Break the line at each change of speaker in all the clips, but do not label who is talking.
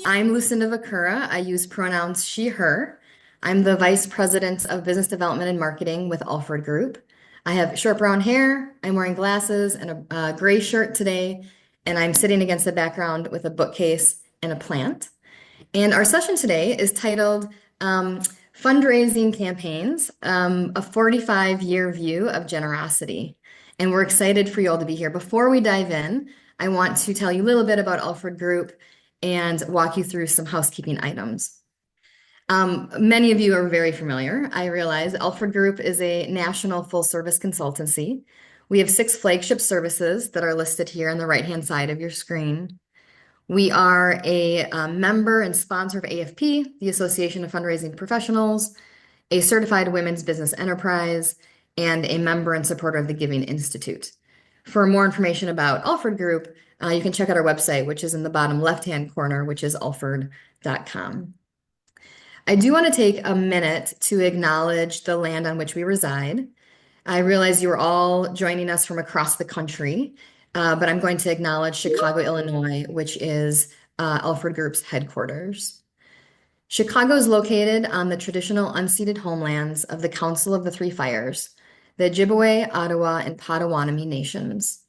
I'm Lucinda Vakura. I use pronouns she, her. I'm the Vice President of Business Development and Marketing with Alfred Group. I have short brown hair, I'm wearing glasses and a gray shirt today, and I'm sitting against the background with a bookcase and a plant. And our session today is titled Fundraising Campaigns, a 45-year view of generosity. And we're excited for you all to be here. Before we dive in, I want to tell you a little bit about Alfred Group and walk you through some housekeeping items. Many of you are very familiar. I realize Alfred Group is a national full service consultancy. We have 6 flagship services that are listed here on the right-hand side of your screen. We are a member and sponsor of AFP, the Association of Fundraising Professionals, a certified women's business enterprise, and a member and supporter of the Giving Institute. For more information about Alfred Group, you can check out our website, which is in the bottom left-hand corner, which is alfred.com. I do want to take a minute to acknowledge the land on which we reside. I realize you are all joining us from across the country, but I'm going to acknowledge Chicago, Illinois, which is Alfred Group's headquarters. Chicago is located on the traditional unceded homelands of the Council of the Three Fires, the Ojibwe, Ottawa, and Potawatomi nations.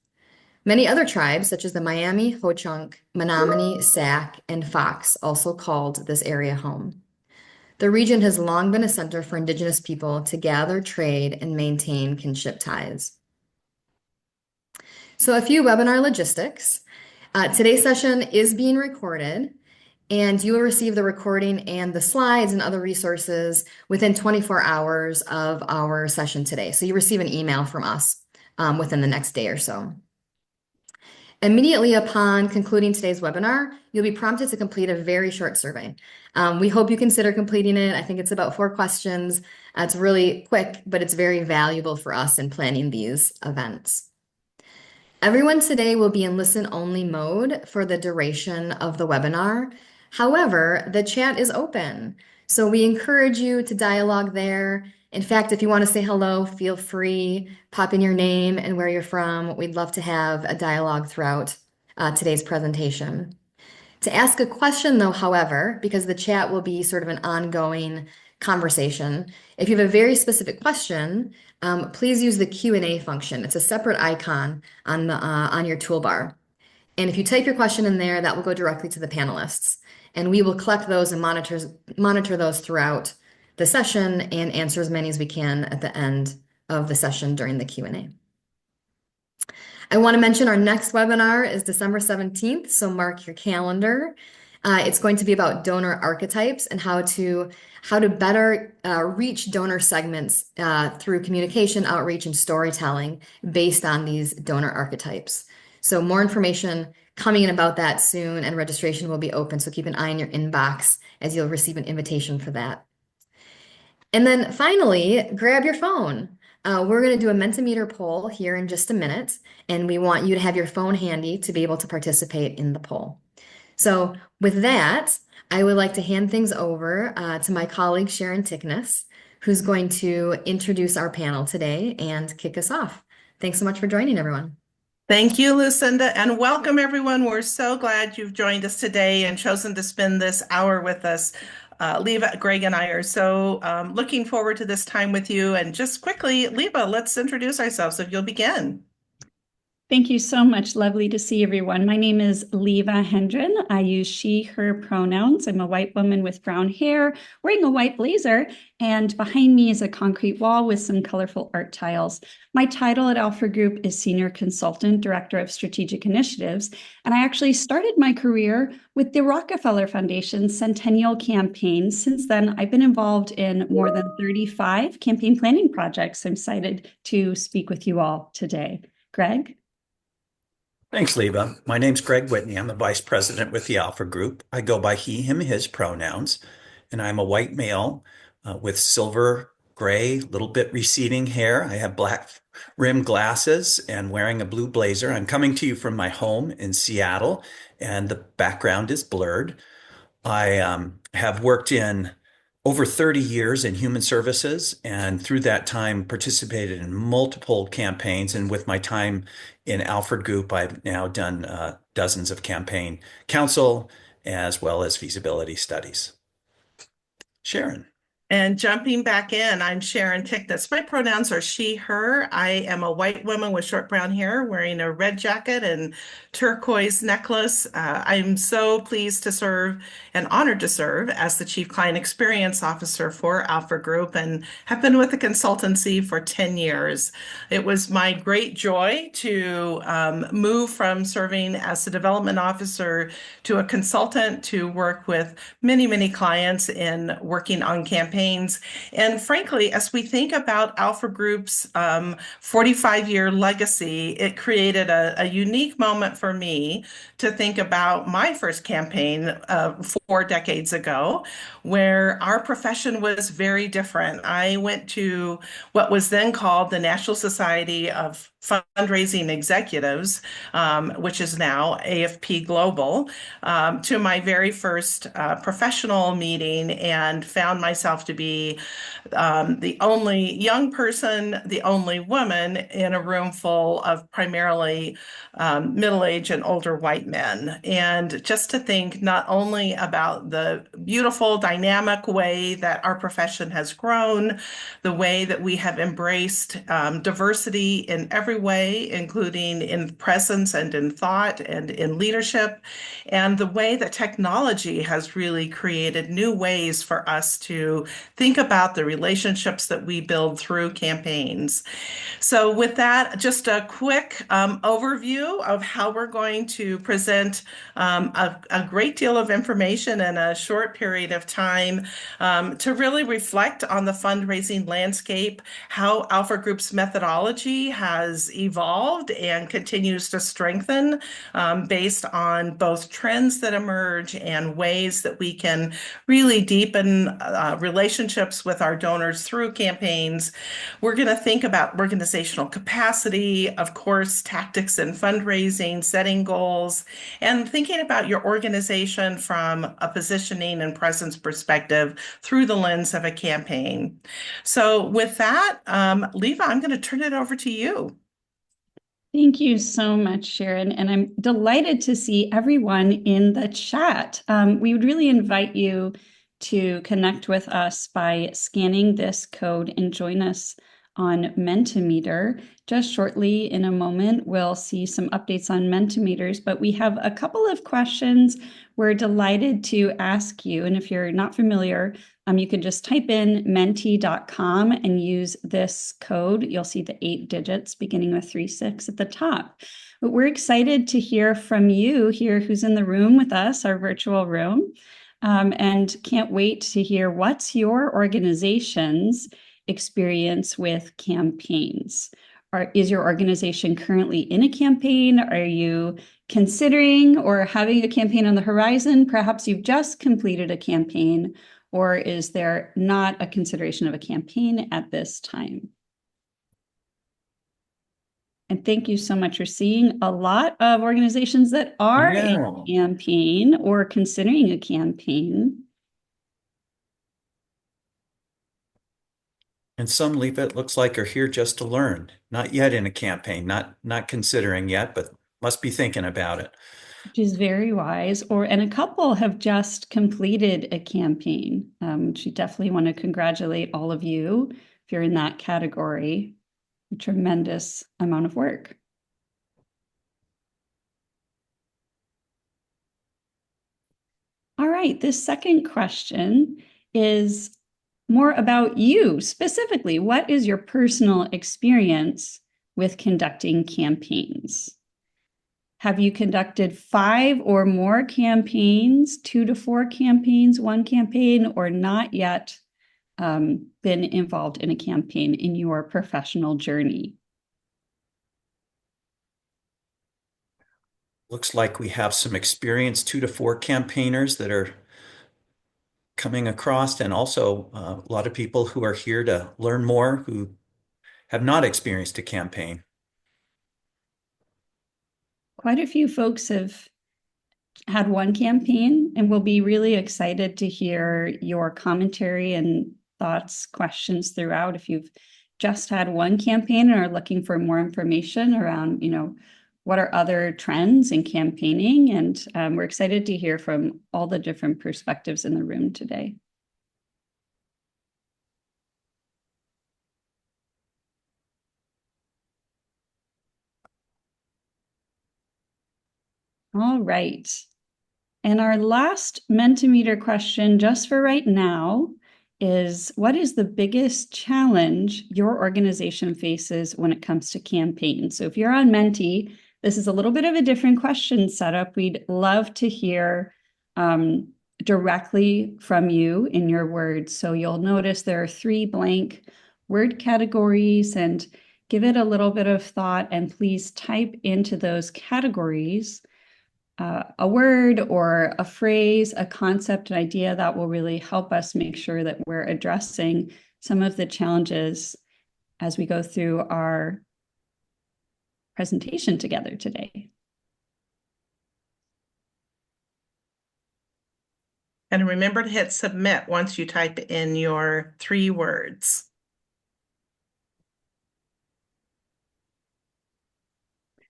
Many other tribes, such as the Miami, Ho-Chunk, Menominee, Sac, and Fox, also called this area home. The region has long been a center for Indigenous people to gather, trade, and maintain kinship ties. So a few webinar logistics. Today's session is being recorded, and you will receive the recording and the slides and other resources within 24 hours of our session today. So you receive an email from us within the next day or so. Immediately upon concluding today's webinar, you'll be prompted to complete a very short survey. We hope you consider completing it. I think it's about 4 questions. It's really quick, but it's very valuable for us in planning these events. Everyone today will be in listen-only mode for the duration of the webinar. However, the chat is open, so we encourage you to dialogue there. In fact, if you want to say hello, feel free, pop in your name and where you're from. We'd love to have a dialogue throughout today's presentation. To ask a question though, however, because the chat will be sort of an ongoing conversation, if you have a very specific question, please use the Q&A function. It's a separate icon on your toolbar. And if you type your question in there, that will go directly to the panelists. And we will collect those and monitor those throughout the session and answer as many as we can at the end of the session during the Q&A. I want to mention our next webinar is December 17th, so mark your calendar. It's going to be about donor archetypes and how to better reach donor segments through communication, outreach, and storytelling based on these donor archetypes. So more information coming in about that soon, and registration will be open, so keep an eye in your inbox as you'll receive an invitation for that. And then finally, grab your phone. We're going to do a Mentimeter poll here in just a minute, and we want you to have your phone handy to be able to participate in the poll. So with that, I would like to hand things over to my colleague, Sharon Tiknis, who's going to introduce our panel today and kick us off. Thanks so much for joining, everyone.
Thank you, Lucinda, and welcome, everyone. We're so glad you've joined us today and chosen to spend this hour with us. Lieve, Greg, and I are so looking forward to this time with you. And just quickly, Lieve, let's introduce ourselves if you'll begin.
Thank you so much. Lovely to see everyone. My name is Lieve Hendren. I use she, her pronouns. I'm a white woman with brown hair, wearing a white blazer, and behind me is a concrete wall with some colorful art tiles. My title at Alfred Group is Senior Consultant, Director of Strategic Initiatives, and I actually started my career with the Rockefeller Foundation's Centennial Campaign. Since then, I've been involved in more than 35 campaign planning projects. I'm excited to speak with you all today. Greg?
Thanks, Lieve. My name's Greg Whitney. I'm the vice president with the Alpha Group. I go by he, him, his pronouns, and I'm a white male with silver, gray, little bit receding hair. I have black rimmed glasses and wearing a blue blazer. I'm coming to you from my home in Seattle, and the background is blurred. I have worked in over 30 years in human services, and through that time participated in multiple campaigns. And with my time in Alfred Group, I've now done dozens of campaign council as well as feasibility studies. Sharon.
And jumping back in, I'm Sharon Tiknis. My pronouns are she, her. I am a white woman with short brown hair wearing a red jacket and turquoise necklace. I'm so pleased to serve and honored to serve as the Chief Client Experience Officer for Alpha Group and have been with the consultancy for 10 years. It was my great joy to move from serving as the development officer to a consultant to work with many, many clients in working on campaigns. And frankly, as we think about Alpha Group's 45-year legacy, it created a unique moment for me to think about my first campaign 4 decades ago, where our profession was very different. I went to what was then called the National Society of Fundraising Executives, which is now AFP Global, to my very first professional meeting and found myself to be the only young person, the only woman in a room full of primarily middle-aged and older white men. And just to think not only about the beautiful, dynamic way that our profession has grown, the way that we have embraced diversity in every way, including in presence and in thought and in leadership, and the way that technology has really created new ways for us to think about the relationships that we build through campaigns. So with that, just a quick overview of how we're going to present a great deal of information in a short period of time to really reflect on the fundraising landscape, how Alpha Group's methodology has evolved and continues to strengthen based on both trends that emerge and ways that we can really deepen relationships with our donors through campaigns. We're going to think about organizational capacity, of course, tactics in fundraising, setting goals, and thinking about your organization from a positioning and presence perspective through the lens of a campaign. So with that, Lieve, I'm going to turn it over to you.
Thank you so much, Sharon. And I'm delighted to see everyone in the chat. We would really invite you to connect with us by scanning this code and join us on Mentimeter. Just shortly in a moment, we'll see some updates on Mentimeters, but we have a couple of questions we're delighted to ask you. And if you're not familiar, you can just type in menti.com and use this code. You'll see the 8 digits beginning with 36 at the top. But we're excited to hear from you here who's in the room with us, our virtual room, and can't wait to hear what's your organization's experience with campaigns. Is your organization currently in a campaign? Are you considering or having a campaign on the horizon? Perhaps you've just completed a campaign, or is there not a consideration of a campaign at this time? And thank you so much for seeing a lot of organizations that are in a campaign or considering a campaign.
And some, Leave It looks like are here just to learn, not yet in a campaign, not considering yet, but must be thinking about it.
Which is very wise. And a couple have just completed a campaign. Which we definitely want to congratulate all of you if you're in that category. A tremendous amount of work. All right, this second question is more about you specifically. What is your personal experience with conducting campaigns? Have you conducted 5 or more campaigns, 2 to 4 campaigns, 1 campaign, or not yet been involved in a campaign in your professional journey?
Looks like we have some experienced 2 to 4 campaigners that are coming across, and also a lot of people who are here to learn more who have not experienced a campaign.
Quite a few folks have had 1 campaign, and we'll be really excited to hear your commentary and thoughts, questions throughout. If you've just had 1 campaign and are looking for more information around, what are other trends in campaigning, and we're excited to hear from all the different perspectives in the room today. All right. And our last Mentimeter question, just for right now, is what is the biggest challenge your organization faces when it comes to campaigns? So if you're on Menti, this is a little bit of a different question setup. We'd love to hear directly from you in your words. So you'll notice there are 3 blank word categories, and give it a little bit of thought, and please type into those categories a word or a phrase, a concept, an idea that will really help us make sure that we're addressing some of the challenges as we go through our presentation together today.
And remember to hit submit once you type in your 3 words.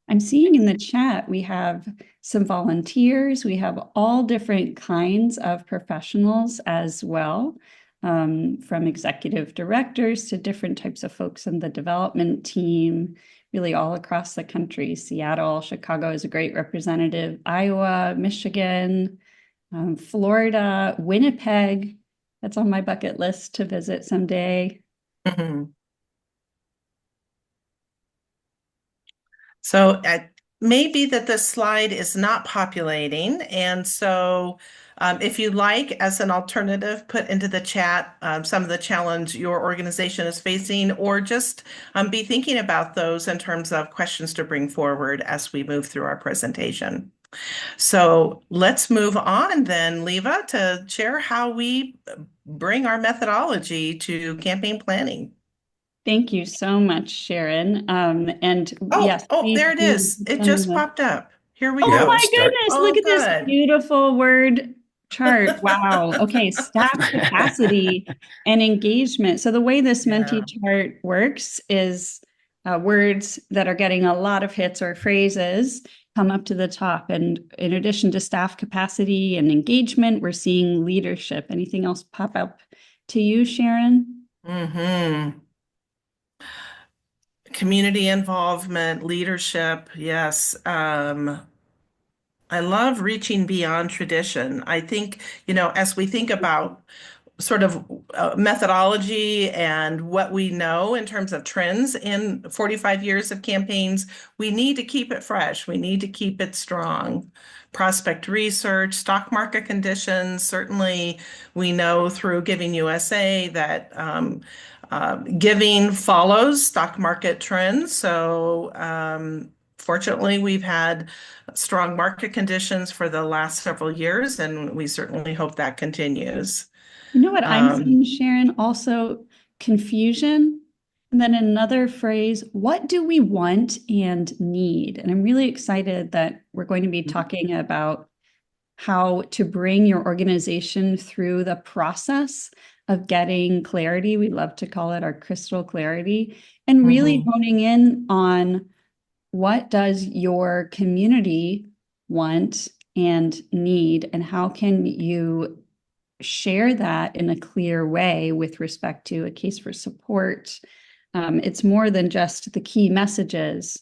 I'm seeing in the chat, we have some volunteers. We have all different kinds of professionals as well, from executive directors to different types of folks in the development team, really all across the country. Seattle, Chicago is a great representative, Iowa, Michigan, Florida, Winnipeg. That's on my bucket list to visit someday.
Mm-hmm. So it may be that this slide is not populating. And so if you like, as an alternative, put into the chat some of the challenge your organization is facing, or just be thinking about those in terms of questions to bring forward as we move through our presentation. So let's move on then, Lieve, to share how we bring our methodology to campaign planning.
Thank you so much, Sharon. And
Oh,
yes,
there it is. It just popped up. Here we
Oh
go.
my goodness, look at this
Good.
beautiful word chart. Wow. Okay, staff capacity and engagement. So the way this Menti chart works is words that are getting a lot of hits or phrases come up to the top. And in addition to staff capacity and engagement, we're seeing leadership. Anything else pop up to you, Sharon?
Mm-hmm. Community involvement, leadership, yes. I love reaching beyond tradition. I think, as we think about sort of methodology and what we know in terms of trends in 45 years of campaigns, we need to keep it fresh. We need to keep it strong. Prospect research, stock market conditions. Certainly, we know through Giving USA that giving follows stock market trends. So fortunately, we've had strong market conditions for the last several years, and we certainly hope that continues.
You know what I'm seeing, Sharon? Also confusion. And then another phrase, what do we want and need? And I'm really excited that we're going to be talking about how to bring your organization through the process of getting clarity. We love to call it our crystal clarity, and really honing in on what does your community want and need, and how can you share that in a clear way with respect to a case for support. It's more than just the key messages,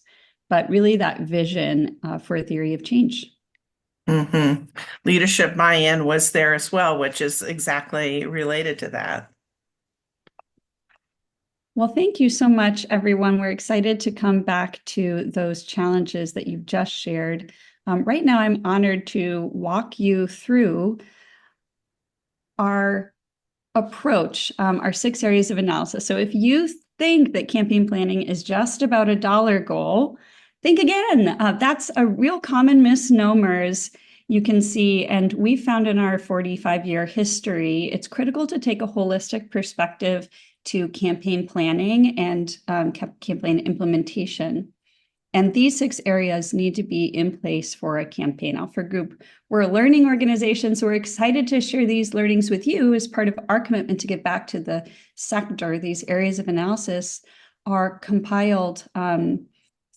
but really that vision for a theory of change.
Leadership buy-in was there as well, which is exactly related to that.
Well, thank you so much, everyone. We're excited to come back to those challenges that you've just shared. Right now, I'm honored to walk you through our approach, our 6 areas of analysis. So if you think that campaign planning is just about a dollar goal, think again. That's a real common misnomers you can see. And we found in our 45-year history, it's critical to take a holistic perspective to campaign planning and campaign implementation. And these 6 areas need to be in place for a campaign Alpha Group. We're a learning organization, so we're excited to share these learnings with you as part of our commitment to get back to the sector. These areas of analysis are compiled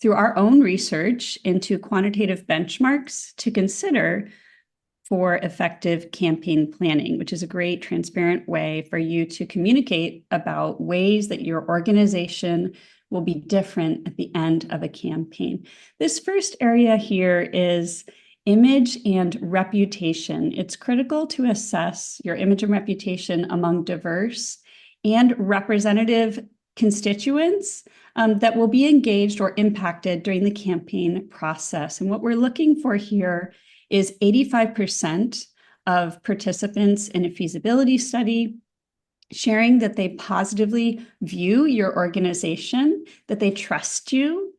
through our own research into quantitative benchmarks to consider for effective campaign planning, which is a great transparent way for you to communicate about ways that your organization will be different at the end of a campaign. This first area here is image and reputation. It's critical to assess your image and reputation among diverse and representative constituents that will be engaged or impacted during the campaign process. And what we're looking for here is 85% of participants in a feasibility study sharing that they positively view your organization, that they trust you,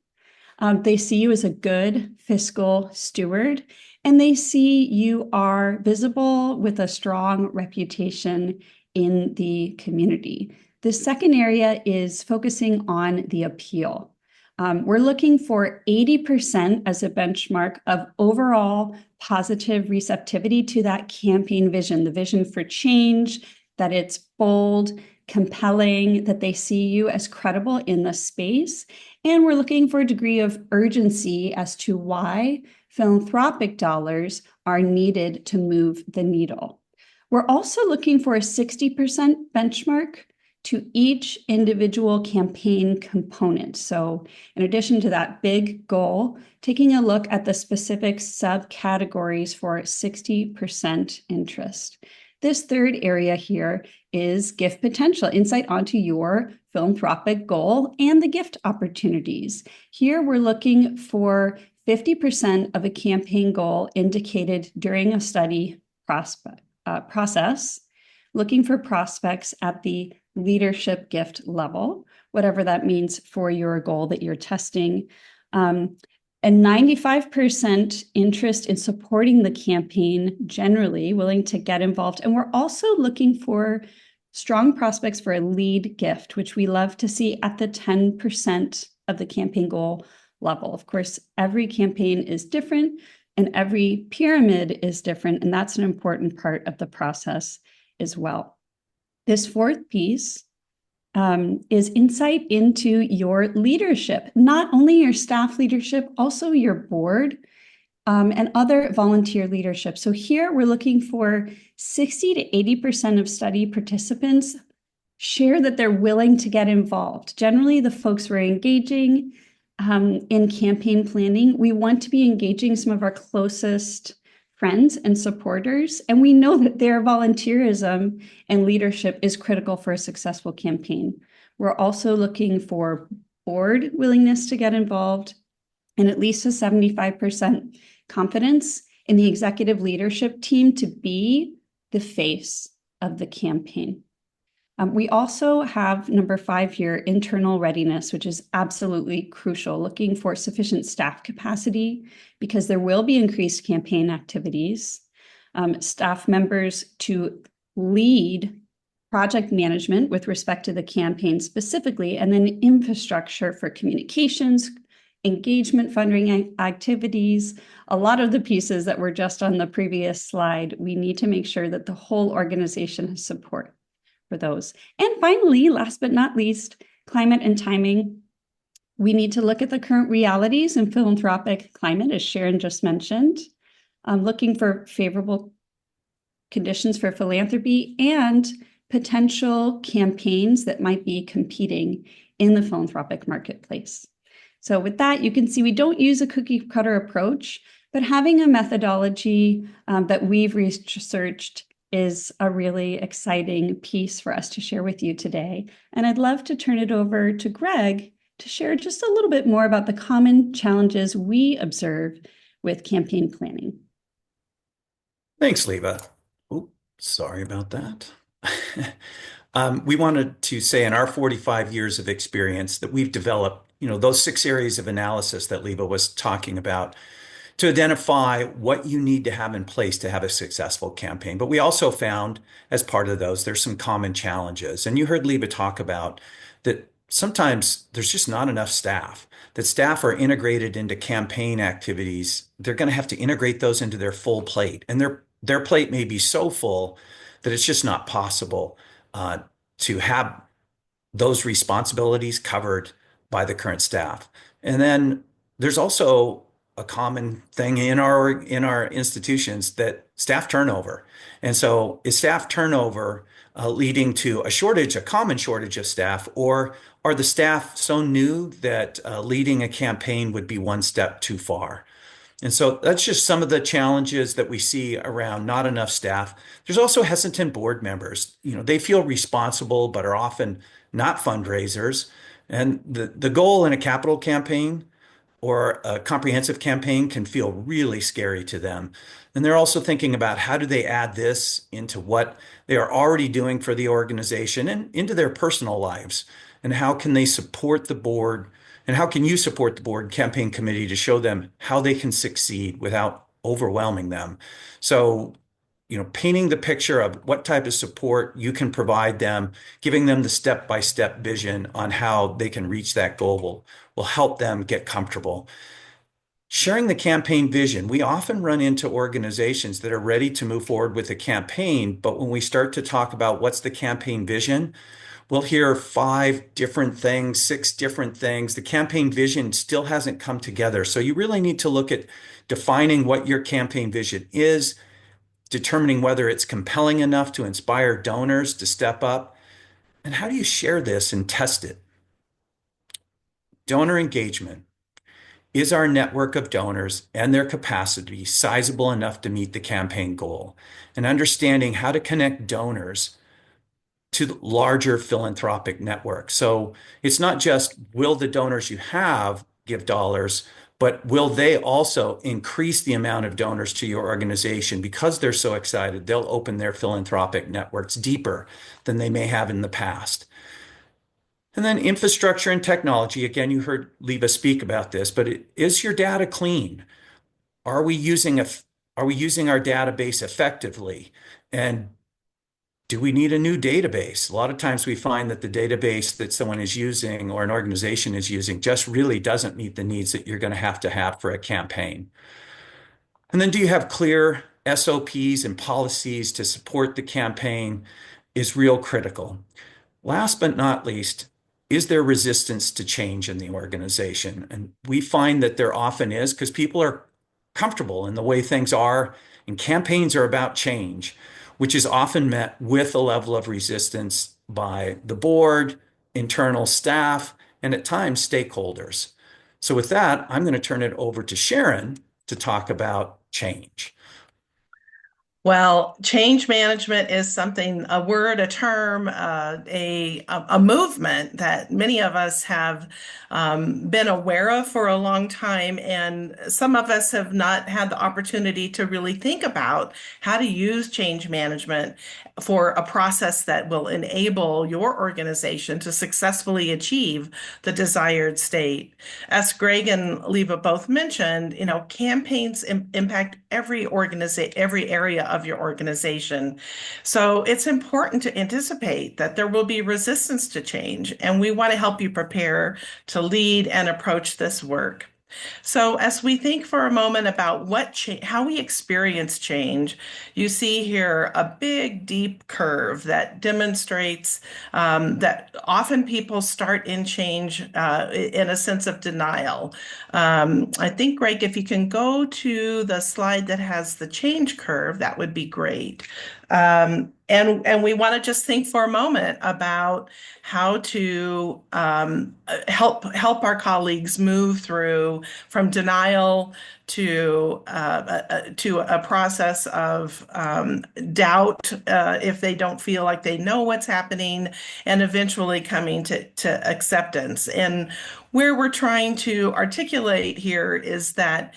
they see you as a good fiscal steward, and they see you are visible with a strong reputation in the community. The second area is focusing on the appeal. We're looking for 80% as a benchmark of overall positive receptivity to that campaign vision, the vision for change, that it's bold, compelling, that they see you as credible in the space. And we're looking for a degree of urgency as to why philanthropic dollars are needed to move the needle. We're also looking for a 60% benchmark to each individual campaign component. So in addition to that big goal, taking a look at the specific subcategories for 60% interest. This third area here is gift potential, insight onto your philanthropic goal and the gift opportunities. Here we're looking for 50% of a campaign goal indicated during a study process, looking for prospects at the leadership gift level, whatever that means for your goal that you're testing. And 95% interest in supporting the campaign, generally willing to get involved. And we're also looking for strong prospects for a lead gift, which we love to see at the 10% of the campaign goal level. Of course, every campaign is different and every pyramid is different, and that's an important part of the process as well. This fourth piece is insight into your leadership, not only your staff leadership, also your board and other volunteer leadership. So here we're looking for 60 to 80% of study participants share that they're willing to get involved. Generally, the folks we're engaging in campaign planning, we want to be engaging some of our closest friends and supporters, and we know that their volunteerism and leadership is critical for a successful campaign. We're also looking for board willingness to get involved and at least a 75% confidence in the executive leadership team to be the face of the campaign. We also have number 5 here, internal readiness, which is absolutely crucial, looking for sufficient staff capacity because there will be increased campaign activities, staff members to lead project management with respect to the campaign specifically, and then infrastructure for communications, engagement, funding activities. A lot of the pieces that were just on the previous slide, we need to make sure that the whole organization has support for those. And finally, last but not least, climate and timing. We need to look at the current realities in philanthropic climate, as Sharon just mentioned, looking for favorable conditions for philanthropy and potential campaigns that might be competing in the philanthropic marketplace. So with that, you can see we don't use a cookie cutter approach, but having a methodology that we've researched is a really exciting piece for us to share with you today. And I'd love to turn it over to Greg to share just a little bit more about the common challenges we observe with campaign planning.
Thanks, Lieve. Oh, sorry about that. We wanted to say in our 45 years of experience that we've developed, those 6 areas of analysis that Lieve was talking about to identify what you need to have in place to have a successful campaign. But we also found as part of those, there's some common challenges. And you heard Lieve talk about that sometimes there's just not enough staff, that staff are integrated into campaign activities. They're going to have to integrate those into their full plate. And their plate may be so full that it's just not possible to have those responsibilities covered by the current staff. And then there's also a common thing in our institutions that staff turnover. And so is staff turnover leading to a common shortage of staff, or are the staff so new that leading a campaign would be one step too far? And so that's just some of the challenges that we see around not enough staff. There's also hesitant board members. They feel responsible, but are often not fundraisers. And the goal in a capital campaign or a comprehensive campaign can feel really scary to them. And they're also thinking about how do they add this into what they are already doing for the organization and into their personal lives. And how can they support the board? And how can you support the board campaign committee to show them how they can succeed without overwhelming them? So, painting the picture of what type of support you can provide them, giving them the step-by-step vision on how they can reach that goal will help them get comfortable. Sharing the campaign vision, we often run into organizations that are ready to move forward with a campaign, but when we start to talk about what's the campaign vision, we'll hear 5 different things, 6 different things. The campaign vision still hasn't come together. So you really need to look at defining what your campaign vision is, determining whether it's compelling enough to inspire donors to step up, and how do you share this and test it? Donor engagement. Is our network of donors and their capacity sizable enough to meet the campaign goal? And understanding how to connect donors to larger philanthropic networks. So it's not just will the donors you have give dollars, but will they also increase the amount of donors to your organization because they're so excited, they'll open their philanthropic networks deeper than they may have in the past. And then infrastructure and technology. Again, you heard Lieve speak about this, but is your data clean? Are we using our database effectively? And do we need a new database? A lot of times we find that the database that someone is using or an organization is using just really doesn't meet the needs that you're going to have for a campaign. And then do you have clear SOPs and policies to support the campaign is real critical. Last but not least, is there resistance to change in the organization? And we find that there often is because people are comfortable in the way things are, and campaigns are about change, which is often met with a level of resistance by the board, internal staff, and at times stakeholders. So with that, I'm going to turn it over to Sharon to talk about change.
Well, change management is something, a word, a term, a movement that many of us have been aware of for a long time. And some of us have not had the opportunity to really think about how to use change management for a process that will enable your organization to successfully achieve the desired state. As Greg and Lieve both mentioned, campaigns impact every area of your organization. So it's important to anticipate that there will be resistance to change, and we want to help you prepare to lead and approach this work. So as we think for a moment about how we experience change, you see here a big, deep curve that demonstrates that often people start in change in a sense of denial. I think, Greg, if you can go to the slide that has the change curve, that would be great. And we want to just think for a moment about how to help our colleagues move through from denial to a process of doubt if they don't feel like they know what's happening, and eventually coming to acceptance. And where we're trying to articulate here is that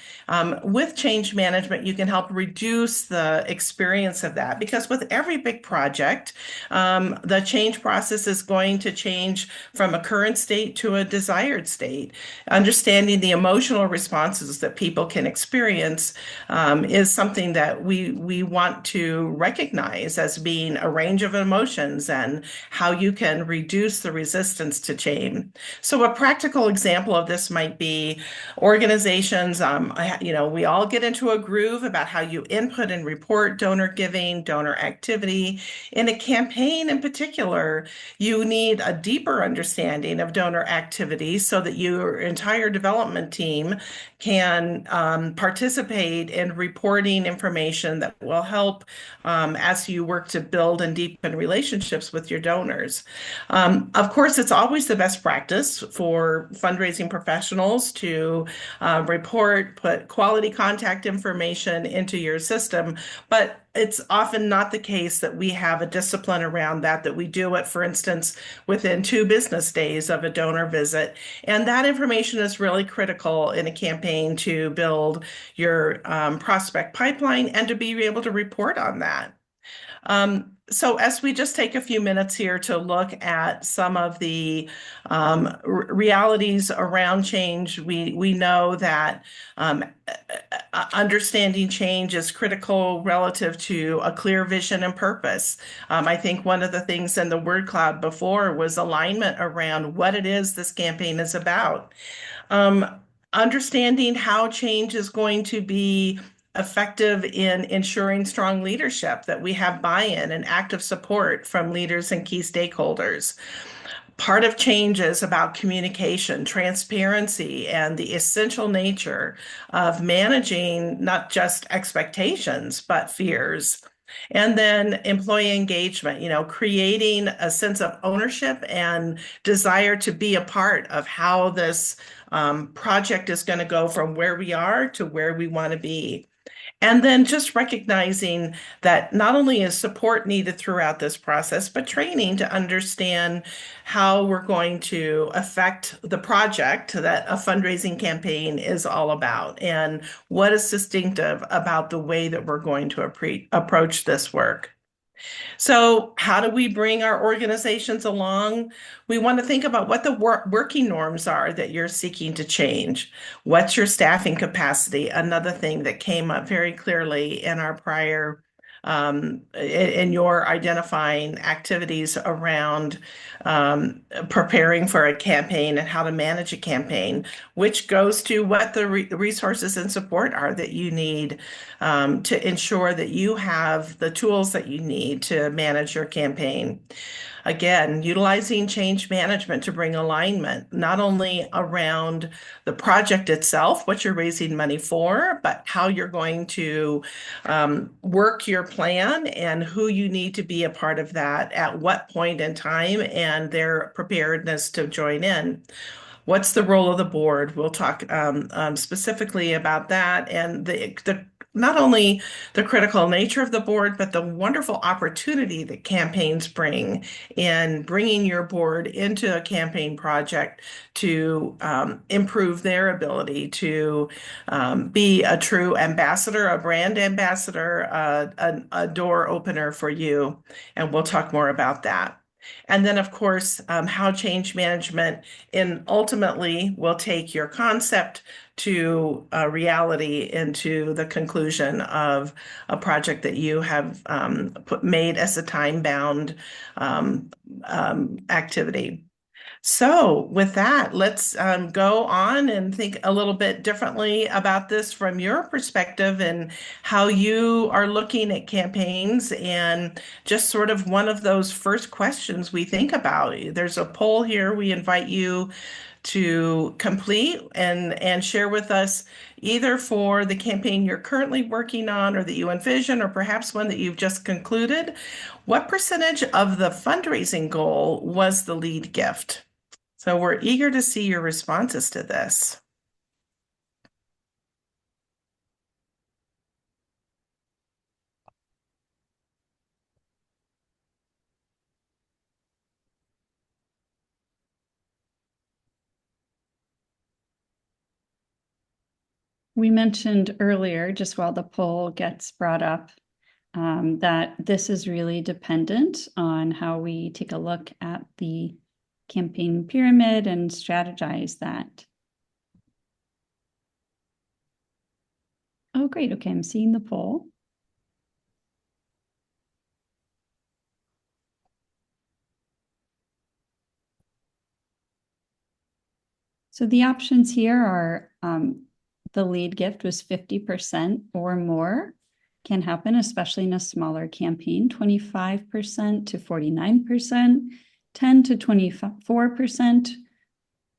with change management, you can help reduce the experience of that, because with every big project, the change process is going to change from a current state to a desired state. Understanding the emotional responses that people can experience is something that we want to recognize as being a range of emotions and how you can reduce the resistance to change. So a practical example of this might be organizations. We all get into a groove about how you input and report donor giving, donor activity. In a campaign in particular, you need a deeper understanding of donor activity so that your entire development team can participate in reporting information that will help as you work to build and deepen relationships with your donors. Of course, it's always the best practice for fundraising professionals to report, put quality contact information into your system, but it's often not the case that we have a discipline around that we do it, for instance, within 2 business days of a donor visit. And that information is really critical in a campaign to build your prospect pipeline and to be able to report on that. So as we just take a few minutes here to look at some of the realities around change, we know that understanding change is critical relative to a clear vision and purpose. I think one of the things in the word cloud before was alignment around what it is this campaign is about. Understanding how change is going to be effective in ensuring strong leadership, that we have buy-in and active support from leaders and key stakeholders. Part of change is about communication, transparency, and the essential nature of managing not just expectations, but fears. And then employee engagement, creating a sense of ownership and desire to be a part of how this project is going to go from where we are to where we want to be. And then just recognizing that not only is support needed throughout this process, but training to understand how we're going to affect the project that a fundraising campaign is all about and what is distinctive about the way that we're going to approach this work. So how do we bring our organizations along? We want to think about what the working norms are that you're seeking to change. What's your staffing capacity? Another thing that came up very clearly in our prior in your identifying activities around preparing for a campaign and how to manage a campaign, which goes to what the resources and support are that you need to ensure that you have the tools that you need to manage your campaign. Again, utilizing change management to bring alignment, not only around the project itself, what you're raising money for, but how you're going to work your plan and who you need to be a part of that at what point in time and their preparedness to join in. What's the role of the board? We'll talk specifically about that and the not only the critical nature of the board, but the wonderful opportunity that campaigns bring in bringing your board into a campaign project to improve their ability to be a true ambassador, a brand ambassador, a door opener for you. And we'll talk more about that. And then, of course, how change management ultimately will take your concept to reality into the conclusion of a project that you have made as a time-bound activity. So with that, let's go on and think a little bit differently about this from your perspective and how you are looking at campaigns and just sort of one of those first questions we think about. There's a poll here we invite you to complete and share with us either for the campaign you're currently working on or that you envision, or perhaps one that you've just concluded. What percentage of the fundraising goal was the lead gift? So we're eager to see your responses to this.
We mentioned earlier, just while the poll gets brought up, that this is really dependent on how we take a look at the campaign pyramid and strategize that. Oh, great. Okay, I'm seeing the poll. So the options here are the lead gift was 50% or more can happen, especially in a smaller campaign, 25% to 49%, 10 to 24%,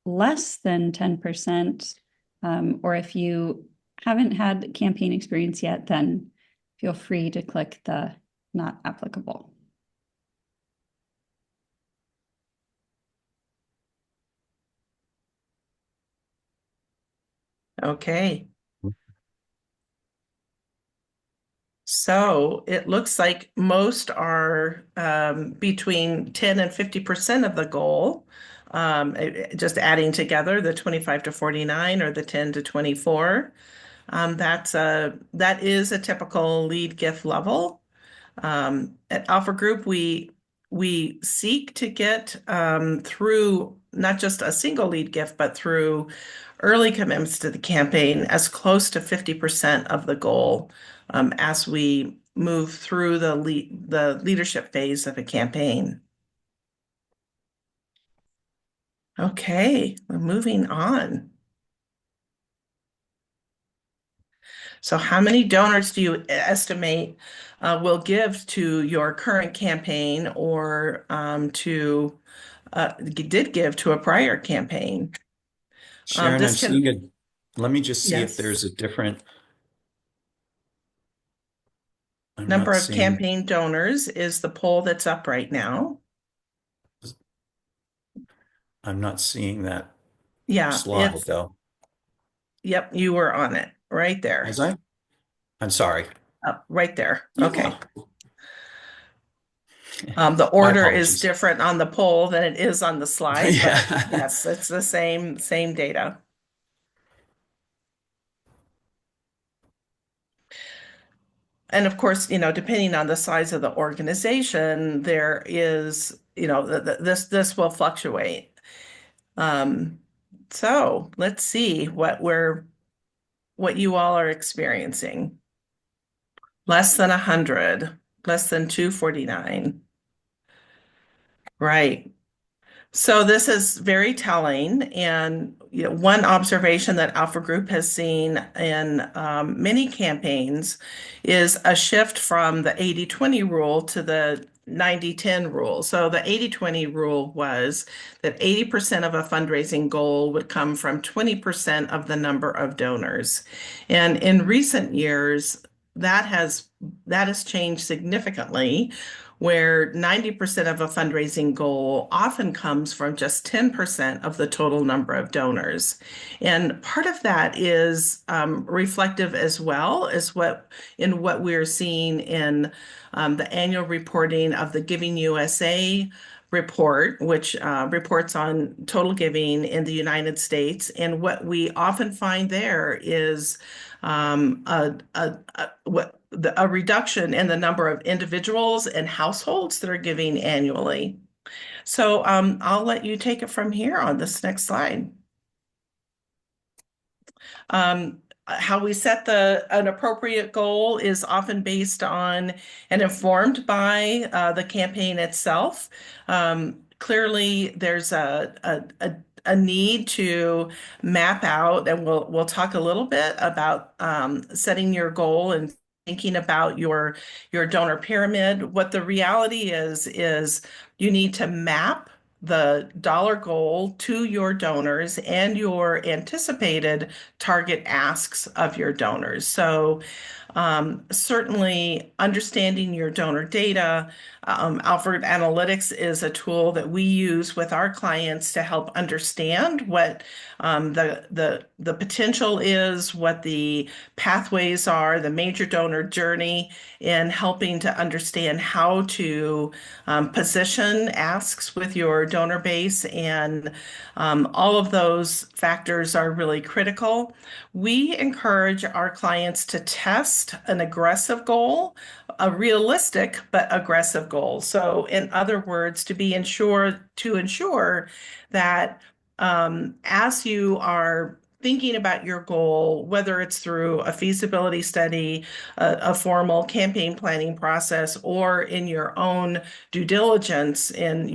less than 10%. Or if you haven't had campaign experience yet, then feel free to click the not applicable.
Okay. So it looks like most are between 10 and 50% of the goal. Just adding together the 25 to 49 or the 10 to 24. That is a typical lead gift level. At Alpha Group, we seek to get through not just a single lead gift, but through early commitments to the campaign as close to 50% of the goal as we move through the leadership phase of a campaign. Okay, we're moving on. So how many donors do you estimate will give to your current campaign or did give to a prior campaign?
Sharon, I'm
This can,
seeing it. Let me just see if
yes,
there's a different. I'm
number
not
of
seeing.
campaign donors is the poll that's up right now.
I'm not seeing that
Yeah,
slide though.
yep, you were on it right
Was
there.
I? I'm sorry.
Right there. Okay.
Yeah.
The
My
order is
apologies.
different on the poll than it is on the slide, but
Yeah.
yes, it's the same data. And of course, depending on the size of the organization, there is, this will fluctuate. Um, so let's see what you all are experiencing. Less than 100, less than 249. Right. So this is very telling, and one observation that Alpha Group has seen in many campaigns is a shift from the 80-20 rule to the 90-10 rule. So the 80-20 rule was that 80% of a fundraising goal would come from 20% of the number of donors. And in recent years, that has changed significantly where 90% of a fundraising goal often comes from just 10% of the total number of donors. And part of that is reflective as well as what we're seeing in the annual reporting of the Giving USA report, which reports on total giving in the United States. And what we often find there is a reduction in the number of individuals and households that are giving annually. So I'll let you take it from here on this next slide. How we set an appropriate goal is often based on and informed by the campaign itself. Clearly, there's a need to map out, and we'll talk a little bit about setting your goal and thinking about your donor pyramid. What the reality is you need to map the dollar goal to your donors and your anticipated target asks of your donors. So certainly understanding your donor data. Alfred Analytics is a tool that we use with our clients to help understand what the potential is, what the pathways are, the major donor journey, in helping to understand how to position asks with your donor base. And all of those factors are really critical. We encourage our clients to test an aggressive goal, a realistic but aggressive goal. So, in other words, to ensure that as you are thinking about your goal, whether it's through a feasibility study, a formal campaign planning process, or in your own due diligence in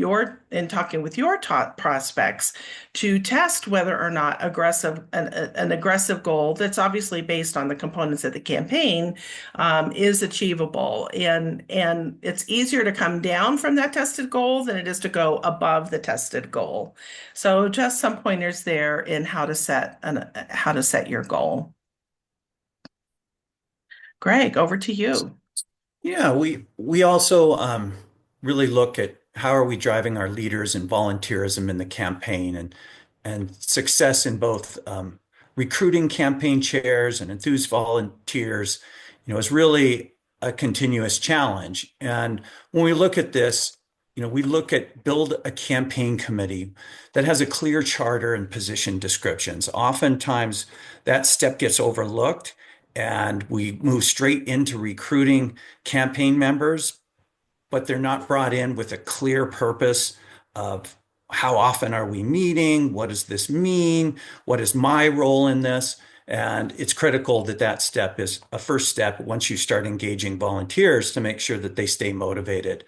talking with your top prospects to test whether or not an aggressive goal that's obviously based on the components of the campaign is achievable. And it's easier to come down from that tested goal than it is to go above the tested goal. So just some pointers there in how to set your goal. Greg, over to you.
Yeah, we also really look at how are we driving our leaders and volunteerism in the campaign and success in both recruiting campaign chairs and enthused volunteers, is really a continuous challenge. And when we look at this, we look at build a campaign committee that has a clear charter and position descriptions. Oftentimes that step gets overlooked and we move straight into recruiting campaign members, but they're not brought in with a clear purpose of how often are we meeting? What does this mean? What is my role in this? And it's critical that that step is a first step once you start engaging volunteers to make sure that they stay motivated.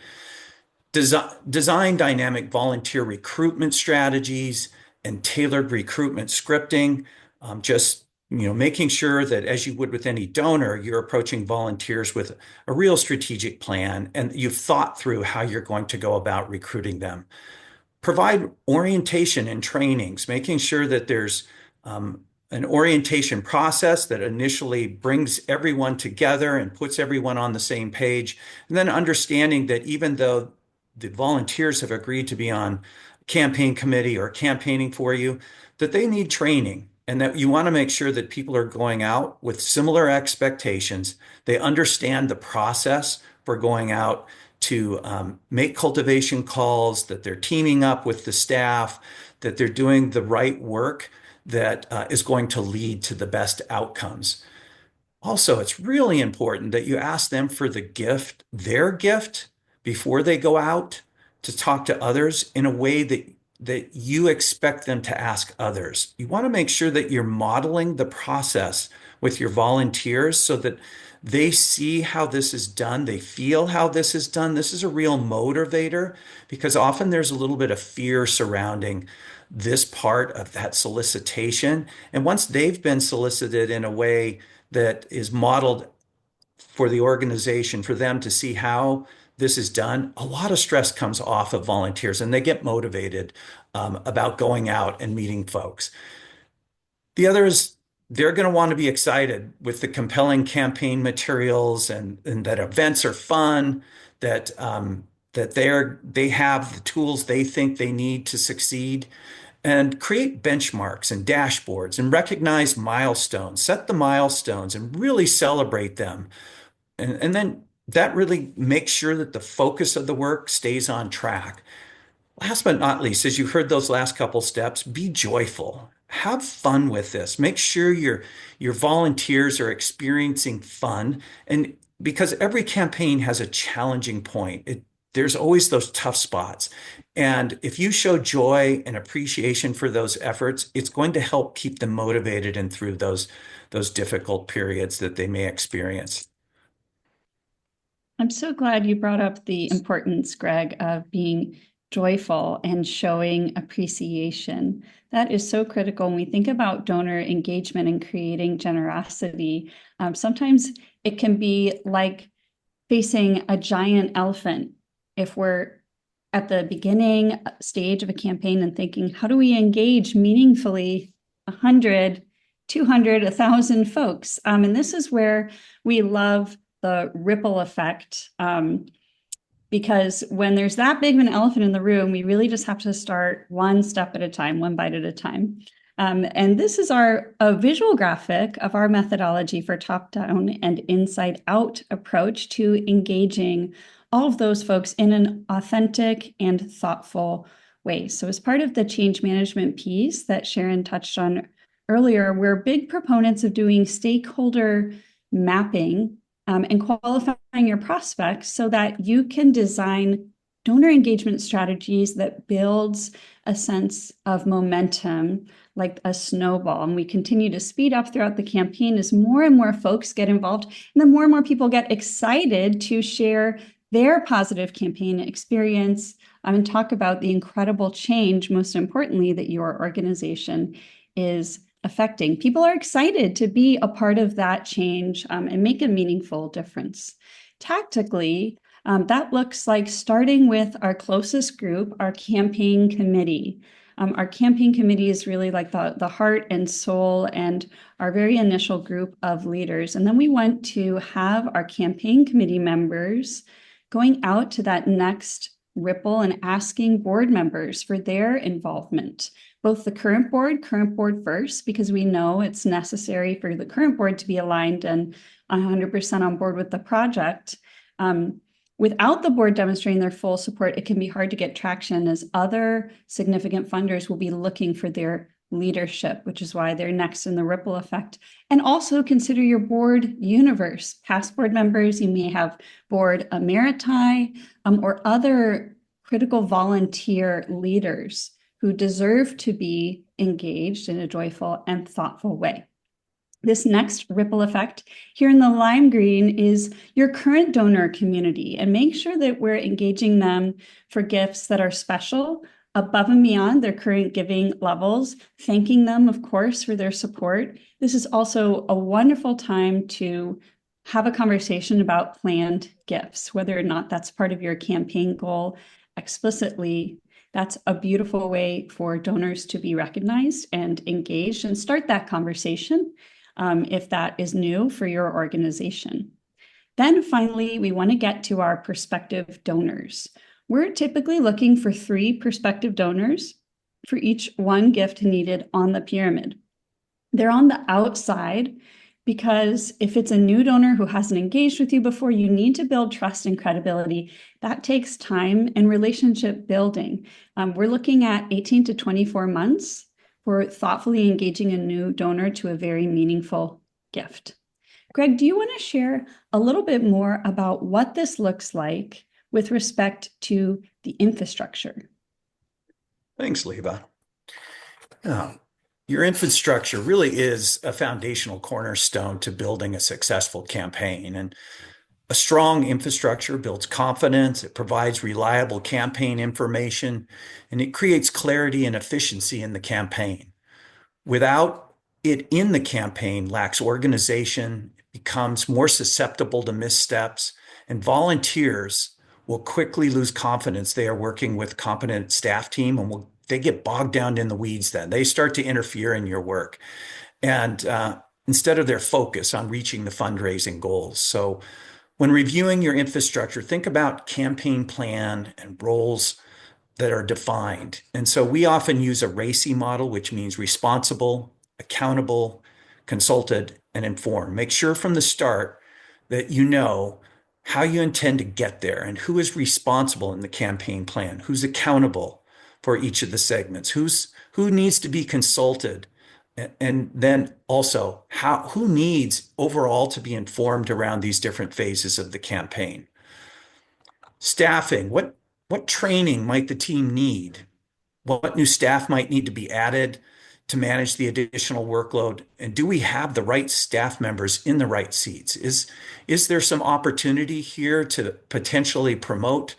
Design dynamic volunteer recruitment strategies and tailored recruitment scripting. Just making sure that as you would with any donor, you're approaching volunteers with a real strategic plan and you've thought through how you're going to go about recruiting them. Provide orientation and trainings, making sure that there's an orientation process that initially brings everyone together and puts everyone on the same page. And then understanding that even though the volunteers have agreed to be on campaign committee or campaigning for you, that they need training and that you want to make sure that people are going out with similar expectations. They understand the process for going out to make cultivation calls, that they're teaming up with the staff, that they're doing the right work that is going to lead to the best outcomes. Also, it's really important that you ask them for their gift, before they go out to talk to others in a way that you expect them to ask others. You want to make sure that you're modeling the process with your volunteers so that they see how this is done, they feel how this is done. This is a real motivator because often there's a little bit of fear surrounding this part of that solicitation. And once they've been solicited in a way that is modeled for the organization, for them to see how this is done, a lot of stress comes off of volunteers and they get motivated about going out and meeting folks. The other is they're going to want to be excited with the compelling campaign materials and that events are fun, that they have the tools they think they need to succeed, and create benchmarks and dashboards and recognize milestones, set the milestones and really celebrate them. And then that really makes sure that the focus of the work stays on track. Last but not least, as you heard those last couple steps, be joyful. Have fun with this. Make sure your volunteers are experiencing fun. And because every campaign has a challenging point, there's always those tough spots. And if you show joy and appreciation for those efforts, it's going to help keep them motivated and through those difficult periods that they may experience.
I'm so glad you brought up the importance, Greg, of being joyful and showing appreciation. That is so critical when we think about donor engagement and creating generosity. Sometimes it can be like facing a giant elephant. If we're at the beginning stage of a campaign and thinking, how do we engage meaningfully 100, 200, 1,000 folks? And this is where we love the ripple effect, because when there's that big of an elephant in the room, we really just have to start one step at a time, one bite at a time. And this is a visual graphic of our methodology for top-down and inside-out approach to engaging all of those folks in an authentic and thoughtful way. So as part of the change management piece that Sharon touched on earlier, we're big proponents of doing stakeholder mapping and qualifying your prospects so that you can design donor engagement strategies that builds a sense of momentum like a snowball. And we continue to speed up throughout the campaign as more and more folks get involved, and then more and more people get excited to share their positive campaign experience and talk about the incredible change, most importantly, that your organization is affecting. People are excited to be a part of that change and make a meaningful difference. Tactically, that looks like starting with our closest group, our campaign committee. Our campaign committee is really like the heart and soul and our very initial group of leaders. And then we want to have our campaign committee members going out to that next ripple and asking board members for their involvement. Both the current board first, because we know it's necessary for the current board to be aligned and 100% on board with the project. Without the board demonstrating their full support, it can be hard to get traction as other significant funders will be looking for their leadership, which is why they're next in the ripple effect. And also consider your board universe. Past board members, you may have board emeriti or other critical volunteer leaders who deserve to be engaged in a joyful and thoughtful way. This next ripple effect here in the lime green is your current donor community, and make sure that we're engaging them for gifts that are special above and beyond their current giving levels, thanking them, of course, for their support. This is also a wonderful time to have a conversation about planned gifts, whether or not that's part of your campaign goal explicitly. That's a beautiful way for donors to be recognized and engaged and start that conversation if that is new for your organization. Then finally, we want to get to our prospective donors. We're typically looking for 3 prospective donors for each one gift needed on the pyramid. They're on the outside because if it's a new donor who hasn't engaged with you before, you need to build trust and credibility. That takes time and relationship building. We're looking at 18 to 24 months for thoughtfully engaging a new donor to a very meaningful gift. Greg, do you want to share a little bit more about what this looks like with respect to the infrastructure?
Thanks, Lieve. Your infrastructure really is a foundational cornerstone to building a successful campaign. And a strong infrastructure builds confidence, it provides reliable campaign information, and it creates clarity and efficiency in the campaign. Without it in the campaign lacks organization, becomes more susceptible to missteps, and volunteers will quickly lose confidence they are working with competent staff team, and they get bogged down in the weeds then. They start to interfere in your work. And instead of their focus on reaching the fundraising goals. So when reviewing your infrastructure, think about campaign plan and roles that are defined. And so we often use a RACI model, which means responsible, accountable, consulted, and informed. Make sure from the start that you know how you intend to get there and who is responsible in the campaign plan, who's accountable for each of the segments, who needs to be consulted, and then also who needs overall to be informed around these different phases of the campaign. Staffing, what training might the team need? What new staff might need to be added to manage the additional workload? And do we have the right staff members in the right seats? Is there some opportunity here to potentially promote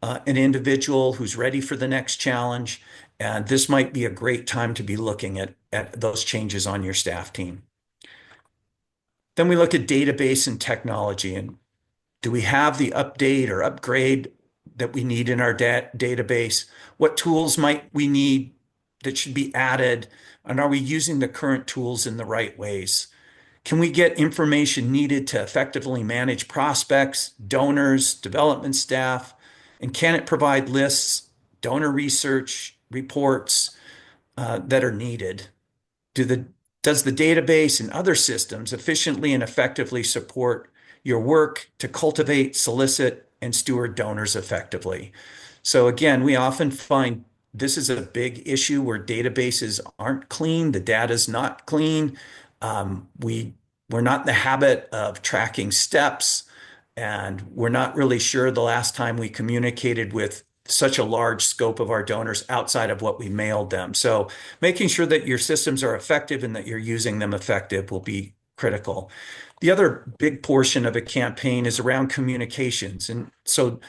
an individual who's ready for the next challenge? And this might be a great time to be looking at those changes on your staff team. Then we look at database and technology, and do we have the update or upgrade that we need in our database? What tools might we need that should be added? And are we using the current tools in the right ways? Can we get information needed to effectively manage prospects, donors, development staff? And can it provide lists, donor research, reports that are needed? Does the database and other systems efficiently and effectively support your work to cultivate, solicit, and steward donors effectively? So again, we often find this is a big issue where databases aren't clean, the data's not clean. We're not in the habit of tracking steps, and we're not really sure the last time we communicated with such a large scope of our donors outside of what we mailed them. So making sure that your systems are effective and that you're using them effective will be critical. The other big portion of a campaign is around communications. And so